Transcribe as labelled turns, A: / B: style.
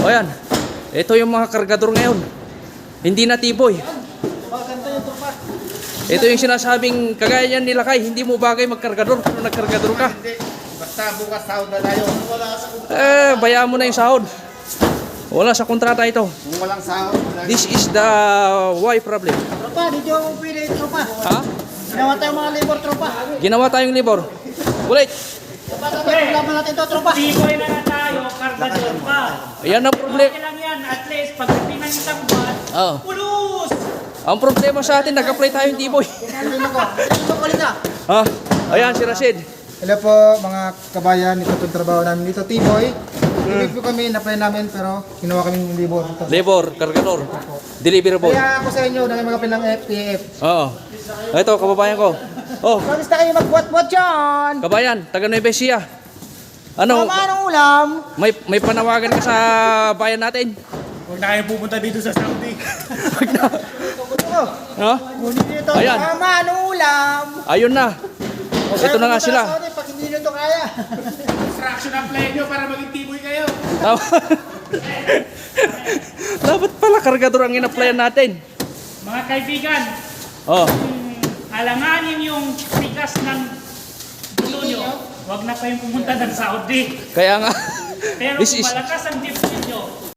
A: O yan. Ito yung mga kargador ngayon. Hindi na tiboy. Ito yung sinasabing kagaya yan nilakay. Hindi mo bagay magkargador kung nagkargador ka.
B: Hindi. Basta bukas sahod na tayo.
A: Bayaan mo na yung sahod. Wala sa kontrata ito.
B: Kung walang sahod.
A: This is the why problem.
C: Tropa, di nyo pwede tropa.
A: Ha?
C: Ginawa tayong mga labor tropa.
A: Ginawa tayong libor. Ulit.
C: Problema natin to tropa.
D: Tiboy na nga tayo, kargador pa.
A: Ayan ang problema.
D: Okay lang yan, at least pagdating ng isang buwan,
A: Oh.
D: pulos!
A: Ang problema sa atin, nag-apply tayo yung tiboy.
C: Sino ko? Sino ko ulit na?
A: Ha? Ayan si Rashid.
E: Hello po mga kabayan, ito itong trabaho namin dito, T-Boy. Ibig po kami, na-apply namin pero ginawa kami ng libor.
A: Labor, kargador, deliverable.
E: Kaya ako sa inyo, dahil mag-apply ng FPF.
A: Oo. Ito, kababayan ko. Oh,
C: Kamusta kayo magbuat-buat dyan?
A: kabayan, taga Nueva Ecija. Ano,
C: Tama anong ulam?
A: may panawagan ka sa bayan natin?
D: Huwag na kayo pupunta dito sa Saudi.
A: Ha?
C: Kunin nyo ito.
A: Ayan.
C: Tama anong ulam?
A: Ayun na. Ito na nga sila.
C: Sorry, pag hindi nyo ito kaya.
D: Instruction ang play nyo para maging tiboy kayo.
A: Dapat pala kargador ang in-applyan natin.
D: Mga kaibigan,
A: Oh,
D: alanganin yung bigas ng gulo nyo. Huwag na kayong pumunta ng Saudi.
A: kaya nga.
D: Pero
A: This
D: kung
A: is
D: malakas ang dip nyo